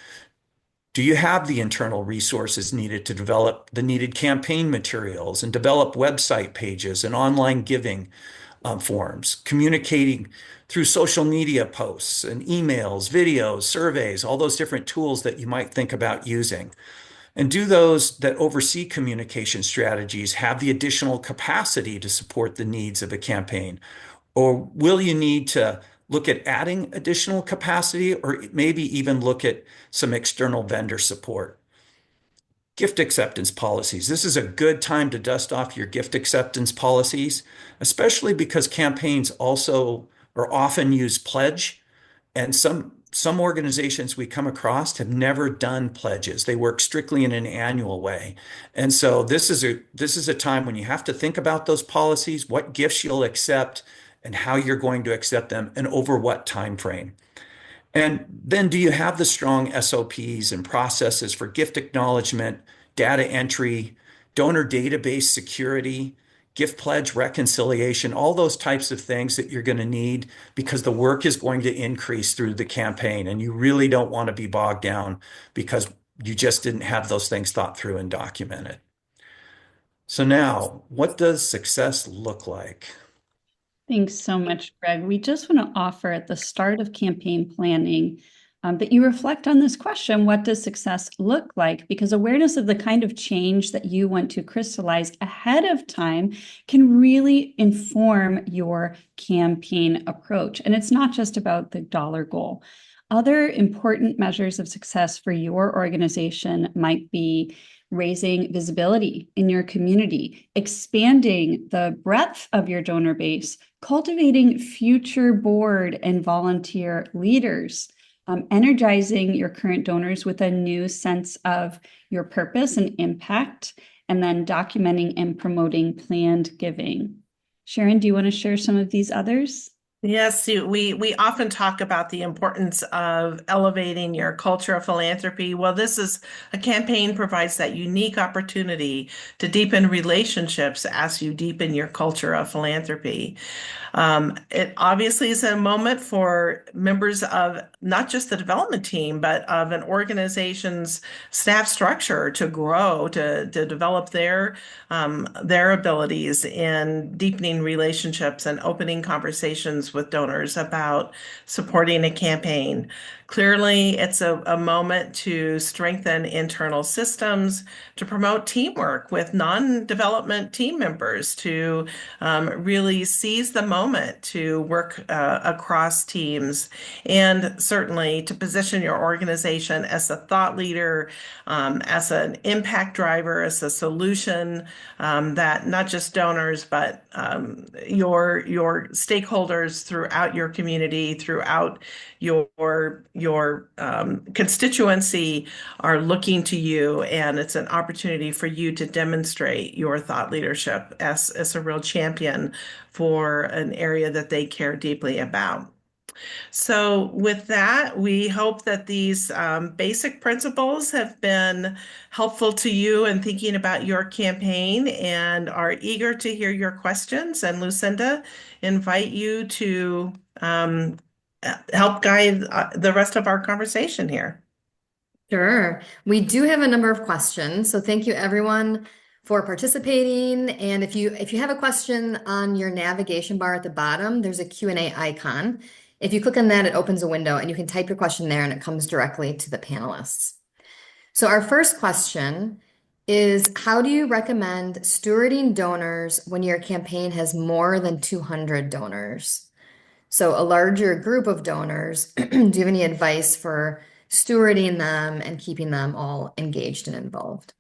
do you have the internal resources needed to develop the needed campaign materials and develop website pages and online giving forms, communicating through social media posts and emails, videos, surveys, all those different tools that you might think about using? And do those that oversee communication strategies have the additional capacity to support the needs of a campaign? Or will you need to look at adding additional capacity or maybe even look at some external vendor support? Gift acceptance policies. This is a good time to dust off your gift acceptance policies, especially because campaigns also or often use pledge. And some organizations we come across have never done pledges. They work strictly in an annual way. And so this is a time when you have to think about those policies, what gifts you'll accept, and how you're going to accept them, and over what time frame. And then do you have the strong SOPs and processes for gift acknowledgement, data entry, donor database security, gift pledge reconciliation, all those types of things that you're going to need because the work is going to increase through the campaign, and you really don't want to be bogged down because you just didn't have those things thought through and documented. So now, what does success look like?
Thanks so much, Greg. We just want to offer at the start of campaign planning that you reflect on this question: what does success look like? Because awareness of the kind of change that you want to crystallize ahead of time can really inform your campaign approach. And it's not just about the dollar goal. Other important measures of success for your organization might be raising visibility in your community, expanding the breadth of your donor base, cultivating future board and volunteer leaders, energizing your current donors with a new sense of your purpose and impact, and then documenting and promoting planned giving. Sharon, do you want to share some of these others?
Yes, we often talk about the importance of elevating your culture of philanthropy. Well, this is a campaign provides that unique opportunity to deepen relationships as you deepen your culture of philanthropy. It obviously is a moment for members of not just the development team, but of an organization's staff structure to grow, to develop their abilities in deepening relationships and opening conversations with donors about supporting a campaign. Clearly, it's a moment to strengthen internal systems, to promote teamwork with non-development team members, to really seize the moment to work across teams, and certainly to position your organization as a thought leader, as an impact driver, as a solution that not just donors, but your stakeholders throughout your community, throughout your constituency are looking to you, and it's an opportunity for you to demonstrate your thought leadership as a real champion for an area that they care deeply about. So with that, we hope that these basic principles have been helpful to you in thinking about your campaign, and are eager to hear your questions. And Lucinda, invite you to help guide the rest of our conversation here.
Sure. We do have a number of questions, so thank you everyone for participating. And if you have a question on your navigation bar at the bottom, there's a Q&A icon. If you click on that, it opens a window and you can type your question there and it comes directly to the panelists. So our first question is, how do you recommend stewarding donors when your campaign has more than 200 donors? So a larger group of donors, do you have any advice for stewarding them and keeping them all engaged and involved?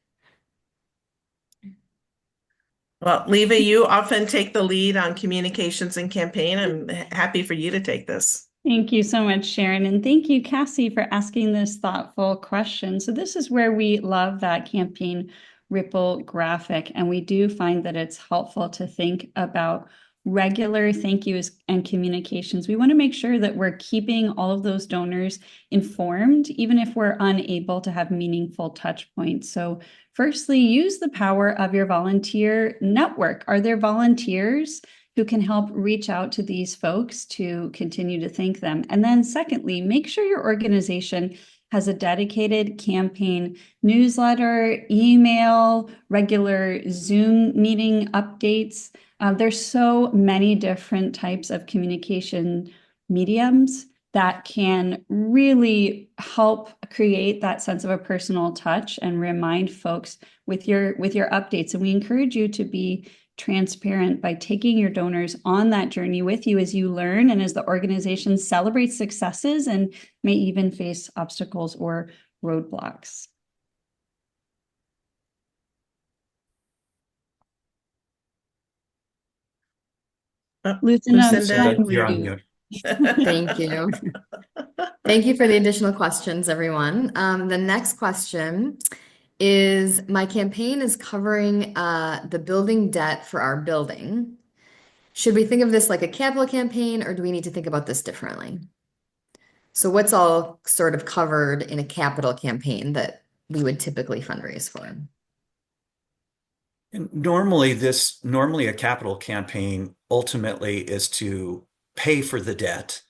Well, Lieve, you often take the lead on communications and campaign. I'm happy for you to take this.
Thank you so much, Sharon. And thank you, Cassie, for asking this thoughtful question. So this is where we love that campaign ripple graphic. And we do find that it's helpful to think about regular thank yous and communications. We want to make sure that we're keeping all of those donors informed, even if we're unable to have meaningful touch points. So firstly, use the power of your volunteer network. Are there volunteers who can help reach out to these folks to continue to thank them? And then secondly, make sure your organization has a dedicated campaign newsletter, email, regular Zoom meeting updates. There's so many different types of communication mediums that can really help create that sense of a personal touch and remind folks with your updates. And we encourage you to be transparent by taking your donors on that journey with you as you learn and as the organization celebrates successes and may even face obstacles or roadblocks.
Lucinda,
you're on mute.
Thank you. Thank you for the additional questions, everyone. The next question is, my campaign is covering the building debt for our building. Should we think of this like a capital campaign, or do we need to think about this differently? So what's all sort of covered in a capital campaign that we would typically fundraise for?
And normally a capital campaign ultimately is to pay for the debt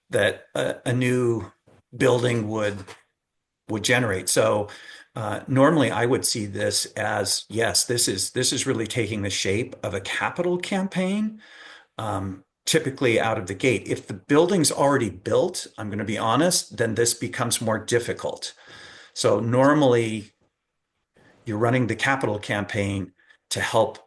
that a new building would generate. So normally I would see this as, yes, this is really taking the shape of a capital campaign, typically out of the gate. If the building's already built, I'm going to be honest, then this becomes more difficult. So normally you're running the capital campaign to help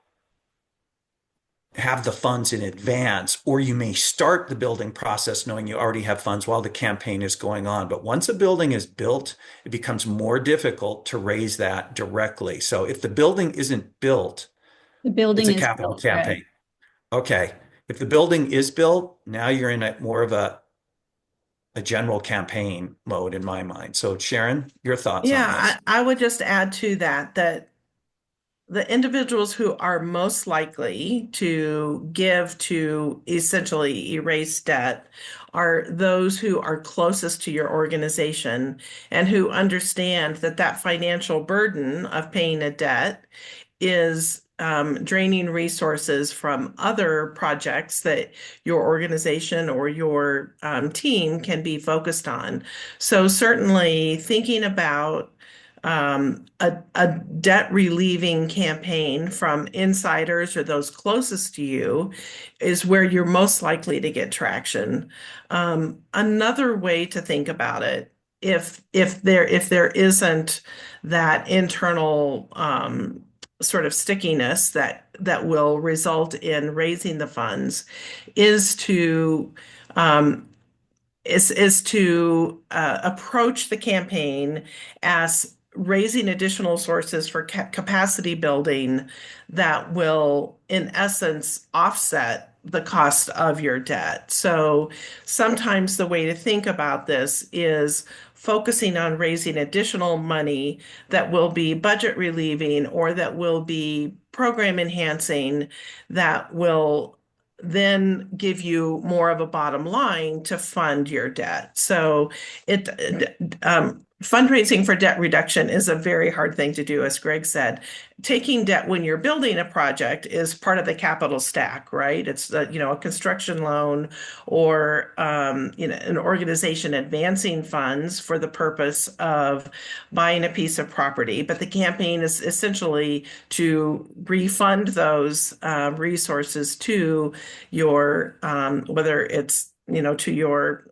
have the funds in advance, or you may start the building process knowing you already have funds while the campaign is going on. But once a building is built, it becomes more difficult to raise that directly. So if the building isn't built,
the building
it's a
is
capital
built,
campaign.
right?
Okay. If the building is built, now you're in more of a general campaign mode in my mind. So Sharon, your thoughts on this?
I would just add to that the individuals who are most likely to give to essentially erase debt are those who are closest to your organization and who understand that financial burden of paying a debt is draining resources from other projects that your organization or your team can be focused on. So certainly thinking about a debt relieving campaign from insiders or those closest to you is where you're most likely to get traction. Another way to think about it, if there isn't that internal sort of stickiness that will result in raising the funds, is to um, approach the campaign as raising additional sources for capacity building that will, in essence, offset the cost of your debt. So sometimes the way to think about this is focusing on raising additional money that will be budget relieving or that will be program enhancing, that will then give you more of a bottom line to fund your debt. So fundraising for debt reduction is a very hard thing to do, as Greg said. Taking debt when you're building a project is part of the capital stack, right? It's a construction loan or an organization advancing funds for the purpose of buying a piece of property. But the campaign is essentially to refund those resources to your whether it's to your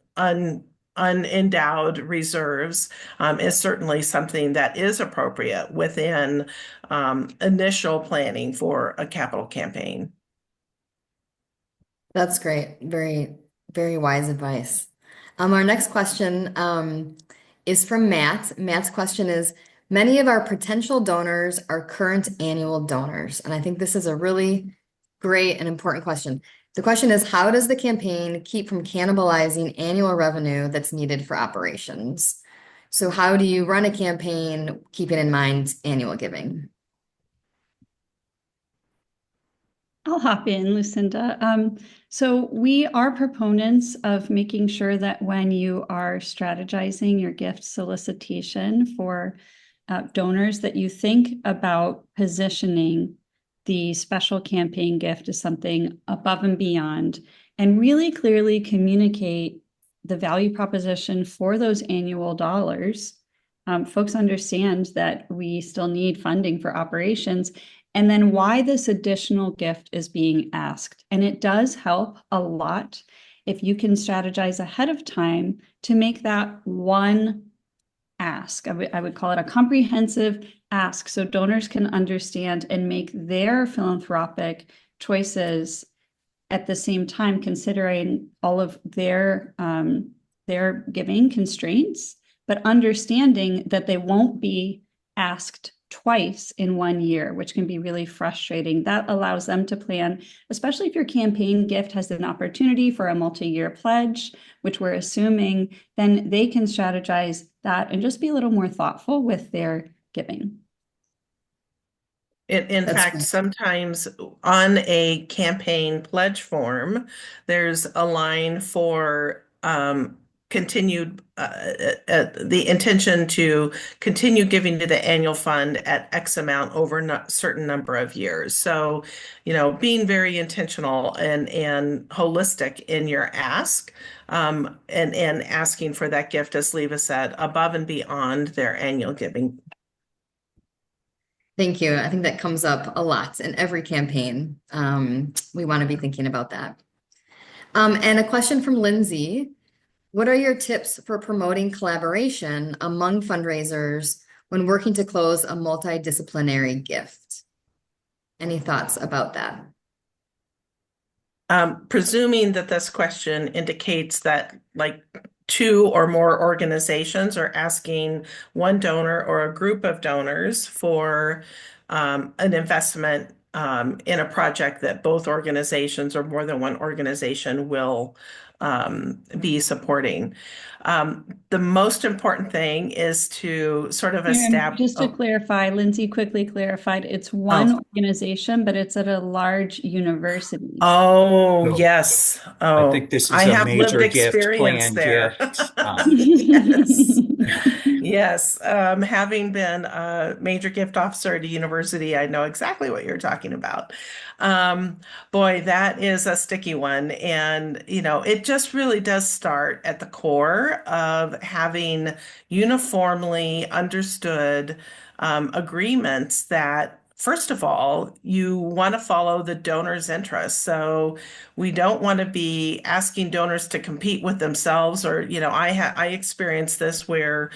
unendowed reserves, is certainly something that is appropriate within initial planning for a capital campaign.
That's great. Very, very wise advice. Our next question is from Matt. Matt's question is, many of our potential donors are current annual donors. And I think this is a really great and important question. The question is, how does the campaign keep from cannibalizing annual revenue that's needed for operations? So how do you run a campaign keeping in mind annual giving?
I'll hop in, Lucinda. So we are proponents of making sure that when you are strategizing your gift solicitation for donors, that you think about positioning the special campaign gift as something above and beyond, and really clearly communicate the value proposition for those annual dollars. Folks understand that we still need funding for operations, and then why this additional gift is being asked. And it does help a lot if you can strategize ahead of time to make that one ask. I would call it a comprehensive ask so donors can understand and make their philanthropic choices at the same time, considering all of their giving constraints, but understanding that they won't be asked twice in 1 year, which can be really frustrating. That allows them to plan, especially if your campaign gift has an opportunity for a multi-year pledge, which we're assuming, then they can strategize that and just be a little more thoughtful with their giving.
In fact,
great.
sometimes on a campaign pledge form, there's a line for continued the intention to continue giving to the annual fund at X amount over a certain number of years. So, being very intentional and holistic in your ask, and asking for that gift, as Lieve said, above and beyond their annual giving.
Thank you. I think that comes up a lot in every campaign. We want to be thinking about that. And a question from Lindsay. What are your tips for promoting collaboration among fundraisers when working to close a multidisciplinary gift? Any thoughts about that?
Presuming that this question indicates that like 2 or more organizations are asking one donor or a group of donors for an investment in a project that both organizations or more than one organization will be supporting. The most important thing is to sort of establish.
Just to clarify, Lindsay quickly clarified, it's one organization, but it's at a large university.
Oh,
No.
yes.
I
Oh,
think this
I
is a
have lived
major gift,
experience
planned
there.
gift.
Yes. Yes. Having been a major gift officer at a university, I know exactly what you're talking about. Boy, that is a sticky one. And, it just really does start at the core of having uniformly understood agreements that, first of all, you want to follow the donor's interests. So we don't want to be asking donors to compete with themselves, or, I experienced this where,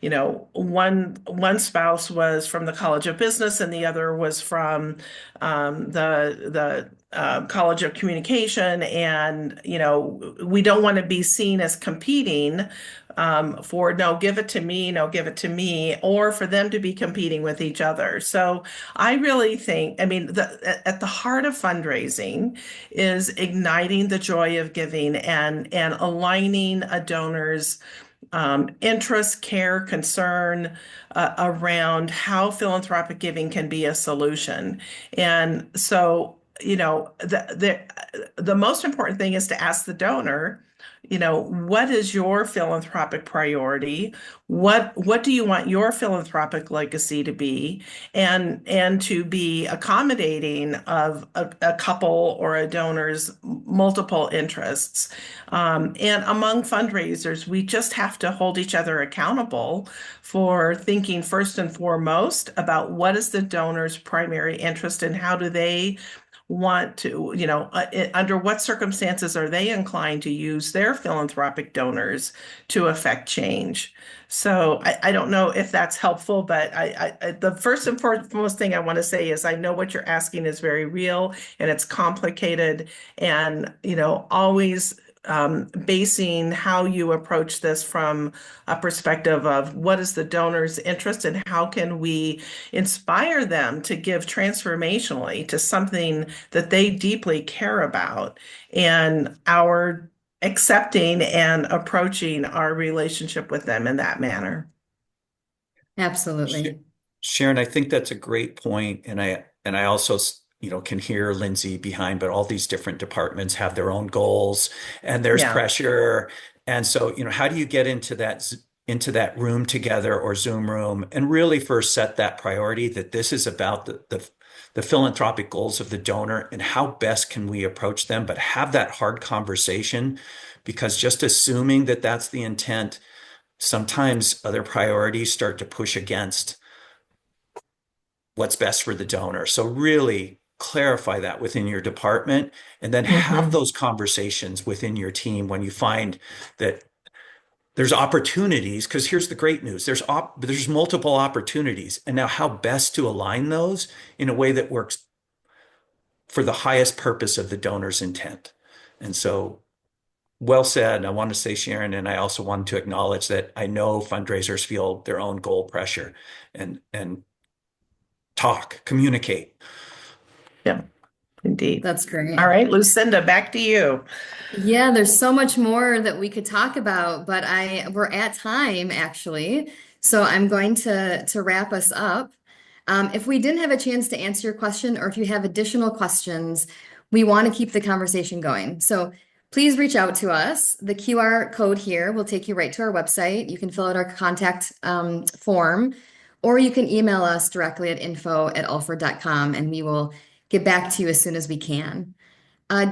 one spouse was from the College of Business and the other was from the College of Communication, and we don't want to be seen as competing for no, give it to me, no, give it to me, or for them to be competing with each other. So I really think, at the heart of fundraising is igniting the joy of giving and aligning a donor's interest, care, concern around how philanthropic giving can be a solution. And so, the most important thing is to ask the donor, what is your philanthropic priority? What do you want your philanthropic legacy to be? And to be accommodating of a couple or a donor's multiple interests. And among fundraisers, we just have to hold each other accountable for thinking first and foremost about what is the donor's primary interest and how do they want to, under what circumstances are they inclined to use their philanthropic donors to affect change? So I don't know if that's helpful, but the first and foremost thing I want to say is I know what you're asking is very real and it's complicated, and always basing how you approach this from a perspective of what is the donor's interest and how can we inspire them to give transformationally to something that they deeply care about, and our accepting and approaching our relationship with them in that manner.
Absolutely.
Sharon, I think that's a great point, and I also can hear Lindsay behind, but all these different departments have their own goals and there's
Yeah.
pressure. And so, how do you get into that room together or Zoom room and really first set that priority that this is about the philanthropic goals of the donor and how best can we approach them, but have that hard conversation, because just assuming that that's the intent, sometimes other priorities start to push against what's best for the donor. So really clarify that within your department and then have those conversations within your team when you find that there's opportunities, because here's the great news. There's multiple opportunities. And now how best to align those in a way that works for the highest purpose of the donor's intent. And so well said. I want to say, Sharon, and I also want to acknowledge that I know fundraisers feel their own goal pressure and communicate.
Yeah, indeed.
That's great.
All right, Lucinda, back to you.
Yeah, there's so much more that we could talk about, but we're at time actually. So I'm going to wrap us up. If we didn't have a chance to answer your question, or if you have additional questions, we want to keep the conversation going. So please reach out to us. The QR code here will take you right to our website. You can fill out our contact form, or you can email us directly at info@alfred.com, and we will get back to you as soon as we can.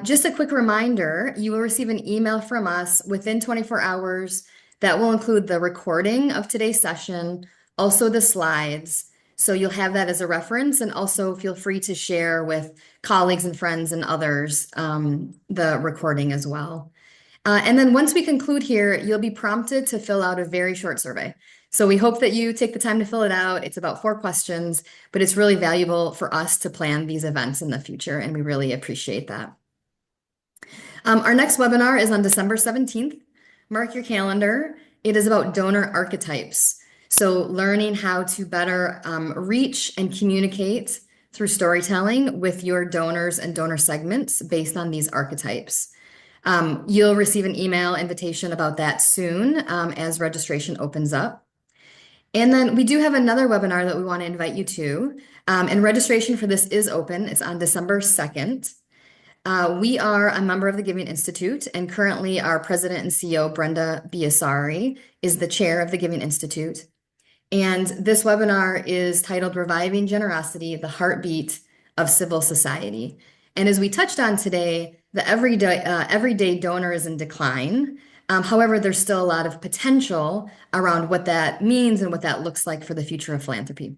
Just a quick reminder, you will receive an email from us within 24 hours that will include the recording of today's session, also the slides. So you'll have that as a reference, and also feel free to share with colleagues and friends and others the recording as well. And then once we conclude here, you'll be prompted to fill out a very short survey. So we hope that you take the time to fill it out. It's about 4 questions, but it's really valuable for us to plan these events in the future, and we really appreciate that. Our next webinar is on December 17th. Mark your calendar. It is about donor archetypes. So learning how to better reach and communicate through storytelling with your donors and donor segments based on these archetypes. You'll receive an email invitation about that soon as registration opens up. And then we do have another webinar that we want to invite you to, and registration for this is open. It's on December 2nd. We are a member of the Giving Institute, and currently our president and CEO, Brenda Biasari, is the chair of the Giving Institute. And this webinar is titled Reviving Generosity, the Heartbeat of Civil Society. And as we touched on today, the everyday donor is in decline. However, there's still a lot of potential around what that means and what that looks like for the future of philanthropy.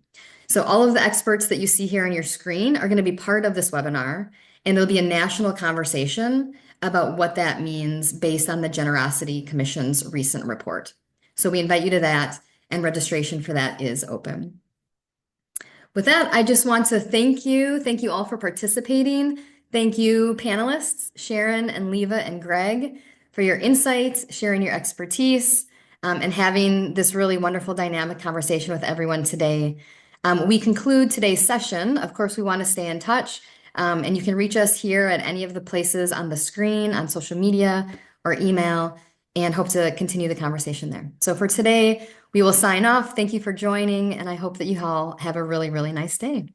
So all of the experts that you see here on your screen are going to be part of this webinar, and there'll be a national conversation about what that means based on the Generosity Commission's recent report. So we invite you to that, and registration for that is open. With that, I just want to thank you. Thank you all for participating. Thank you, panelists, Sharon and Lieve and Greg, for your insights, sharing your expertise, and having this really wonderful dynamic conversation with everyone today. We conclude today's session. Of course, we want to stay in touch, and you can reach us here at any of the places on the screen, on social media, or email, and hope to continue the conversation there. So for today, we will sign off. Thank you for joining, and I hope that you all have a really, really nice day.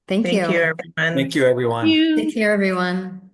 Thank you.
Thank you, everyone.
Thank you, everyone.
Take care, everyone.